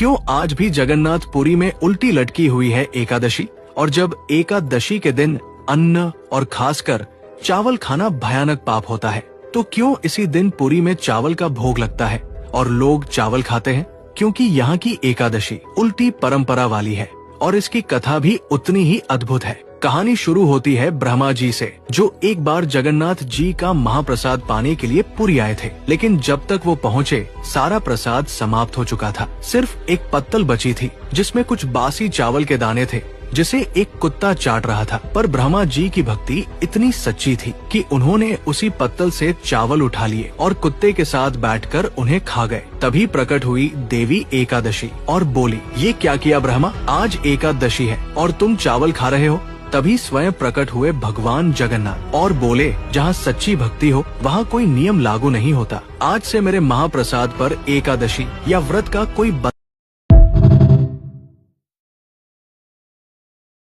क्यों आज भी जगन्नाथपुरी में उल्टी लटकी हुई है एकादशी? और जब एकादशी के दिन अन्न और खासकर चावल खाना भयानक पाप होता है, तो क्यों इसी दिन पुरी में चावल का भोग लगता है और लोग चावल खाते हैं? क्योंकि यहाँ की एकादशी उल्टी परंपरा वाली है और इसकी कथा भी उतनी ही अद्भुत है। कहानी शुरू होती है ब्रह्मा जी से, जो एक बार जगन्नाथ जी का महाप्रसाद पाने के लिए पुरी आए थे, लेकिन जब तक वो पहुँचे सारा प्रसाद समाप्त हो चुका था। सिर्फ एक पत्तल बची थी जिसमें कुछ बासी चावल के दाने थे, जिसे एक कुत्ता चाट रहा था। पर ब्रह्मा जी की भक्ति इतनी सच्ची थी कि उन्होंने उसी पत्तल से चावल उठा लिए और कुत्ते के साथ बैठकर उन्हें खा गए। तभी प्रकट हुई देवी एकादशी और बोली, ये क्या किया ब्रह्मा? आज एकादशी है और तुम चावल खा रहे हो। तभी स्वयं प्रकट हुए भगवान जगन्नाथ और बोले, जहाँ सच्ची भक्ति हो वहाँ कोई नियम लागू नहीं होता। आज से मेरे महाप्रसाद पर एकादशी या व्रत का कोई